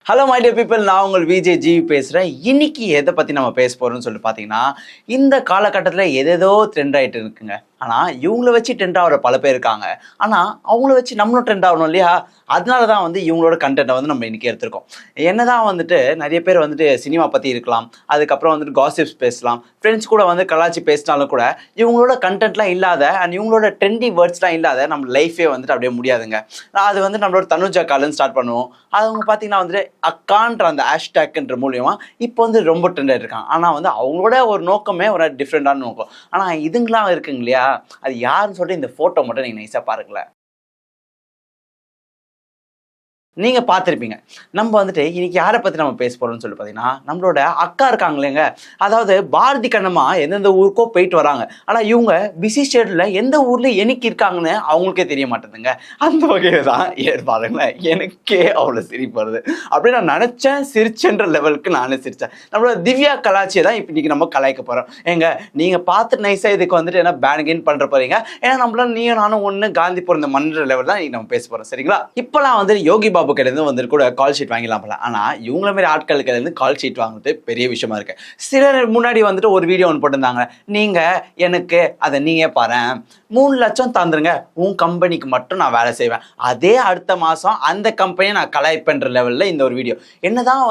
Hello my dear people, நான் உங்கள் Vijay GV பேசுகிறேன். இன்னைக்கு எதை பற்றி நம்ம பேச போகிறோம்னு சொல்லிட்டு பார்த்தீங்கன்னா, இந்த காலகட்டத்தில் எதேதோ ட்ரெண்ட் ஆகிட்டு இருக்குங்க. ஆனால் இவங்கள வச்சு ட்ரெண்ட் ஆகிற பல பேர் இருக்காங்க. ஆனால் அவங்கள வச்சு நம்மளும் ட்ரெண்ட் ஆகணும் இல்லையா? அதனால தான் இவங்களோட கண்டென்ட்டை நம்ம இன்றைக்கி எடுத்திருக்கோம். என்னதான் நிறைய பேர் சினிமா பற்றி இருக்கலாம், அதுக்கப்புறம் காசிப்ஸ் பேசலாம், ஃப்ரெண்ட்ஸ் கூட கலாச்சி பேசினாலும் கூட இவங்களோட கண்டென்ட்லாம் இல்லாத அண்ட் இவங்களோட ட்ரெண்டி வேர்ட்ஸ்லாம் இல்லாத நம்ம லைஃபே அப்படியே முடியாதுங்க. அது நம்மளோட தனுஜா காலன்னு ஸ்டார்ட் பண்ணுவோம். அவங்க பார்த்தீங்கன்னா அக்கான்ற அந்த ஹேஷ்டேக்ன்ற மூலியமா இப்போ ரொம்ப ட்ரெண்ட் ஆகிட்டு இருக்காங்க. ஆனால் அவங்களோட ஒரு நோக்கமே ஒரு டிஃப்ரெண்டான நோக்கம். ஆனால் இதுங்களாம் இருக்குங்க இல்லையா, அது யாருன்னு சொல்லிட்டு இந்த போட்டோ மட்டும் நீங்க நைஸா பாருங்களேன். நீங்க பார்த்துருப்பீங்க. நம்ம இன்னைக்கு யாரை பத்தி நம்ம பேச போறோம்னு சொல்லி பார்த்தீங்கன்னா, நம்மளோட அக்கா இருக்காங்க இல்லைங்க. அதாவது பாரதி கண்ணம்மா எந்தெந்த ஊருக்கோ போயிட்டு வராங்க. ஆனா இவங்க பிஸி ஷெட்யூல்ல எந்த ஊர்ல என்னைக்கு இருக்காங்கன்னு அவங்களுக்கே தெரிய மாட்டேங்குதுங்க. அந்த வகையில தான் பாருங்களேன், எனக்கே அவ்வளவு சிரிப்பு வருது. அப்படி நான் நினைச்சேன், சிரிச்சென்ற லெவலுக்கு நானே சிரிச்சேன். நம்மளோட திவ்யா கலாச்சியை தான் இப்போ இன்னைக்கு நம்ம கலாய்க்க போறோம். ஏங்க நீங்க பார்த்து நைஸா இதுக்கு என்ன பேன் பண்ற போறீங்க. ஏன்னா நம்மளால நீயும் நானும் ஒண்ணு காந்தி பிறந்த மன்ற லெவல் தான் நம்ம பேச போறோம். சரிங்களா? இப்பெல்லாம் யோகி பாபு கிட்ட கூட கால் ஷீட் வாங்கிடலாம். ஆனா இவங்கள மாதிரி ஆட்களுக்கு கால் ஷீட் வாங்குறது பெரிய விஷயமா இருக்கு. சிலர் முன்னாடி ஒரு வீடியோ ஒன்று போட்டிருந்தாங்க. நீங்க எனக்கு அதை நீங்க பாரு, 3 லட்சம் தந்துருங்க, உன் கம்பெனிக்கு மட்டும் நான் வேலை செய்வேன், அதே அடுத்த மாசம் அந்த கம்பெனியை நான் கலாய்ப்பேன்ற லெவல்ல இந்த ஒரு வீடியோ. என்னதான்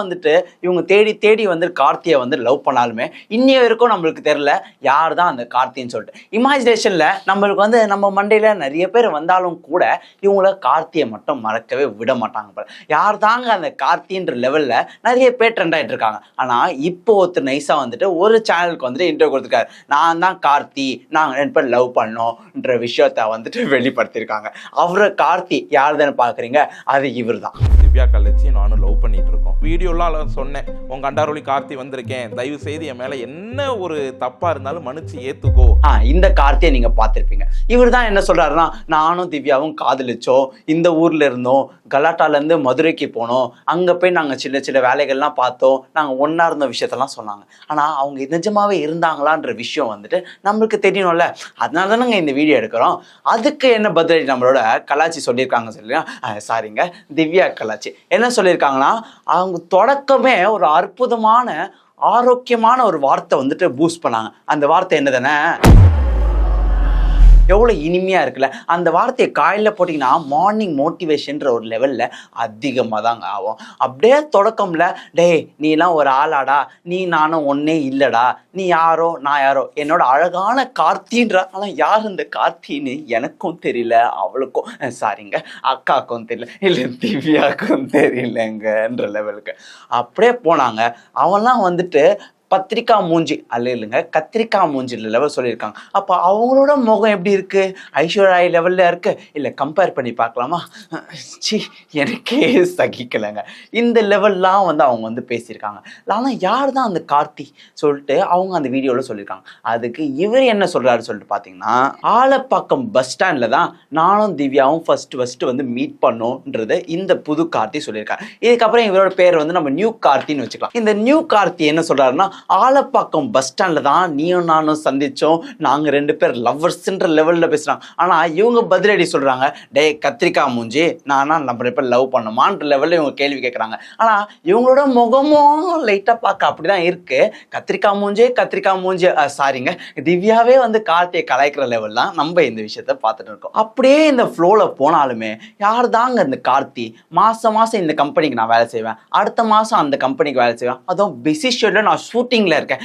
இவங்க தேடி தேடி கார்த்தியை லவ் பண்ணாலுமே இன்னைய வரைக்கும் நம்மளுக்கு தெரியல யார் தான் அந்த கார்த்தின்னு சொல்லிட்டு. இமேஜினேஷன்ல நம்மளுக்கு நம்ம மண்டையில நிறைய பேர் வந்தாலும் கூட இவங்கள கார்த்தியை மட்டும் மறக்கவே விட மாட்டாங்க. யார் தாங்க அந்த கார்த்தின்ற லெவல்ல நிறைய பேர் ட்ரெண்ட் ஆயிட்டு இருக்காங்க. ஆனா இப்போ ஒருத்தர் நைஸா ஒரு சேனலுக்கு இன்டர்வியூ கொடுத்துருக்காரு. நான் தான் கார்த்தி, நாங்க 2 பேர் லவ் பண்ணோம்ன்ற விஷயத்த வெளிப்படுத்திருக்காங்க. அவரை கார்த்தி யாருதான்னு பாக்குறீங்க, அது இவர் தான். திவ்யா கலாச்சி நானும் லவ் பண்ணிட்டு இருக்கோம். வீடியோலாம் சொன்னேன், உங்க அண்டாரோலி கார்த்தி வந்திருக்கேன், தயவு செய்து என் மேல என்ன ஒரு தப்பா இருந்தாலும் மன்னிச்சு ஏத்துக்கோ. இந்த கார்த்தியை நீங்க பார்த்திருப்பீங்க. இவர் தான் என்ன சொல்றாருன்னா, நானும் திவ்யாவும் காதலிச்சோம், இந்த ஊர்ல இருந்தோம், கலாட்டால இருந்து மதுரைக்கு போனோம், அங்க போய் நாங்க சின்ன சின்ன வேலைகள்லாம் பார்த்தோம், நாங்க ஒன்னா இருந்த விஷயத்தெல்லாம் சொன்னாங்க. ஆனா அவங்க நிஜமாவே இருந்தாங்களான்ற விஷயம் நம்மளுக்கு தெரியணும்ல. அதனால தானங்க இந்த வீடியோ எடுக்கிறோம். அதுக்கு என்ன பதிலடி நம்மளோட கலாச்சி சொல்லியிருக்காங்க சொல்லியா, சாரிங்க திவ்யா கலாச்சி என்ன சொல்லியிருக்காங்கன்னா, அவங்க தொடக்கமே ஒரு அற்புதமான ஆரோக்கியமான ஒரு வார்த்தை பூஸ்ட் பண்ணாங்க. அந்த வார்த்தை என்னதானே, எவ்வளோ இனிமையாக இருக்குல்ல. அந்த வார்த்தையை காலையில் போட்டிங்கன்னா மார்னிங் மோட்டிவேஷன்ற ஒரு லெவலில் அதிகமாக தாங்க ஆகும். அப்படியே தொடக்கம்ல, டேய் நீலாம் ஒரு ஆளாடா, நீ நானும் ஒன்றே இல்லைடா, நீ யாரோ நான் யாரோ, என்னோட அழகான கார்த்தின்ற. ஆனால் யார் இந்த கார்த்தின்னு எனக்கும் தெரியல, அவளுக்கும் சாரிங்க அக்காவுக்கும் தெரியல, இல்லை திவ்யாவுக்கும் தெரியலங்கன்ற லெவலுக்கு அப்படியே போனாங்க. அவன்லாம் பத்திரிக்கா மூஞ்சி அல்ல இல்லைங்க, கத்திரிக்கா மூஞ்சி லெவல் சொல்லியிருக்காங்க. அப்போ அவங்களோட முகம் எப்படி இருக்கு, ஐஸ்வர்யா லெவல்ல இருக்கு, இல்லை கம்பேர் பண்ணி பார்க்கலாமா? சி எனக்கே சகிக்கலைங்க. இந்த லெவல்லாம் அவங்க பேசியிருக்காங்க. ஆனால் யார் தான் அந்த கார்த்தி சொல்லிட்டு அவங்க அந்த வீடியோவில் சொல்லியிருக்காங்க. அதுக்கு இவர் என்ன சொல்றாரு சொல்லிட்டு பார்த்தீங்கன்னா, ஆலப்பாக்கம் பஸ் ஸ்டாண்டில் தான் நானும் திவ்யாவும் ஃபர்ஸ்ட் மீட் பண்ணோன்றது இந்த புது கார்த்தி சொல்லியிருக்காங்க. இதுக்கப்புறம் இவரோட பேர் நம்ம நியூ கார்த்தின்னு வச்சுக்கலாம். இந்த நியூ கார்த்தி என்ன சொல்றாருன்னா, ஆலப்பாக்கம் பஸ் ஸ்டாண்ட்ல தான் நீயும் நானும் சந்திச்சோம், நாங்க 2 பேர் லவ்வர்ஸ்ன்ற லெவல்ல பேசுறாங்க. ஆனா இவங்க பதிலடி சொல்றாங்க, டே கத்திரிக்காய் மூஞ்சி, நானா நம்ம 2 பேர் லவ் பண்ணுமான்ற லெவல்ல இவங்க கேள்வி கேட்கறாங்க. ஆனா இவங்களோட முகமும் லைட்டா பார்க்க அப்படிதான் இருக்கு. கத்திரிக்காய் மூஞ்சி சாரிங்க, திவ்யாவே கார்த்தியை கலாய்க்கிற லெவல் தான் நம்ம இந்த விஷயத்த பார்த்துட்டு இருக்கோம். அப்படியே இந்த ஃப்ளோல போனாலுமே யார் தாங்க இந்த கார்த்தி, மாசம் இந்த கம்பெனிக்கு நான் வேலை செய்வேன், அடுத்த மாசம் அந்த கம்பெனிக்கு வேலை செய்வேன், அதுவும் பிஸி ஷெட்யூல்ல நான் ஷூட்டிங்ல இருக்கேன்.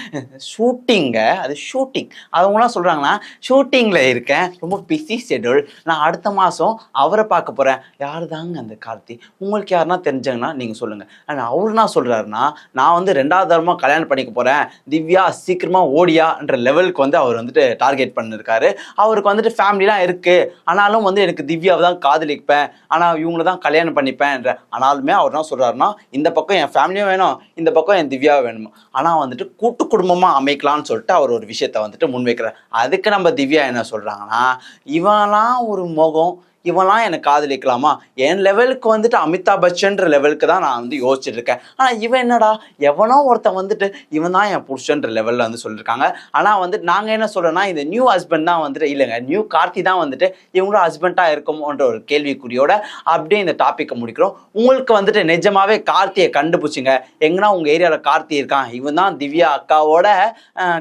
ஷூட்டிங்க அது ஷூட்டிங், அவங்களாம் சொல்றாங்கன்னா ஷூட்டிங்ல இருக்கேன், ரொம்ப பிஸி ஷெட்யூல், நான் அடுத்த மாசம் அவரை பார்க்க போறேன். யாரு தாங்க அந்த கார்த்தி? உங்களுக்கு யாருன்னா தெரிஞ்சாங்கன்னா நீங்க சொல்லுங்க. ஆனால் அவரு என்ன சொல்றாருன்னா, நான் 2வது தரமா கல்யாணம் பண்ணிக்க போறேன், திவ்யா சீக்கிரமா ஓடியான்ற லெவலுக்கு அவர் டார்கெட் பண்ணிருக்காரு. அவருக்கு ஃபேமிலிலாம் இருக்கு, ஆனாலும் எனக்கு திவ்யாவை தான் காதலிப்பேன், ஆனா இவங்களை தான் கல்யாணம் பண்ணிப்பேன். ஆனாலுமே அவர் என்ன சொல்றாருன்னா, இந்த பக்கம் என் ஃபேமிலியும் வேணும், இந்த பக்கம் என் திவ்யாவும் வேணும், ஆனா கூட்டு குடும்பமா அமைக்கலாம்னு சொல்லிட்டு அவர் ஒரு விஷயத்த முன்வைக்கிறார். அதுக்கு நம்ம திவ்யா என்ன சொல்றாங்கன்னா, இவெல்லாம் ஒரு முகம், இவன்லாம் எனக்கு காதலிக்கலாமா? என் லெவலுக்கு வந்துட்டு அமிதாப் பச்சன்ற லெவலுக்கு தான் நான் வந்து யோசிச்சுட்டு இருக்கேன். ஆனால் இவன் என்னடா எவனோ ஒருத்தன் வந்துட்டு இவன் தான் என் புருஷன்ற லெவலில் வந்து சொல்லியிருக்காங்க. ஆனால் வந்துட்டு நாங்கள் என்ன சொல்கிறோன்னா இந்த நியூ ஹஸ்பண்ட் தான் வந்துட்டு இல்லைங்க, நியூ கார்த்தி தான் வந்துட்டு இவங்களோட ஹஸ்பண்டாக இருக்குமோன்ற ஒரு கேள்விக்குறியோட அப்படியே இந்த டாப்பிக்கை முடிக்கிறோம். உங்களுக்கு வந்துட்டு நிஜமாவே கார்த்தியை கண்டுபிடிச்சிங்க, எங்கன்னா உங்கள் ஏரியாவில் கார்த்தி இருக்கான், இவன் தான் திவ்யா அக்காவோட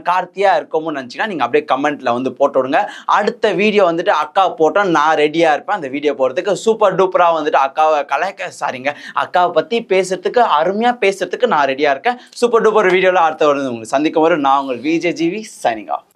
கார்த்தியா இருக்கும்னு நினச்சிங்கன்னா நீங்கள் அப்படியே கமெண்ட்டில் வந்து போட்டு விடுங்க. அடுத்த வீடியோ வந்துட்டு அக்கா போட்டால் நான் ரெடியாக இருப்பேன் அந்த வீடியோ போகிறதுக்கு. சூப்பர் டூப்பராக வந்துட்டு அக்காவை பற்றி பேசுறதுக்கு, அருமையாக பேசுறதுக்கு நான் ரெடியாக இருக்கேன். சூப்பர் டூப்பர் வீடியோவில் அடுத்த வருது உங்களுக்கு சந்திக்கும் வரும். நான் உங்கள் விஜய் ஜிவி சைனிங் ஆஃப்.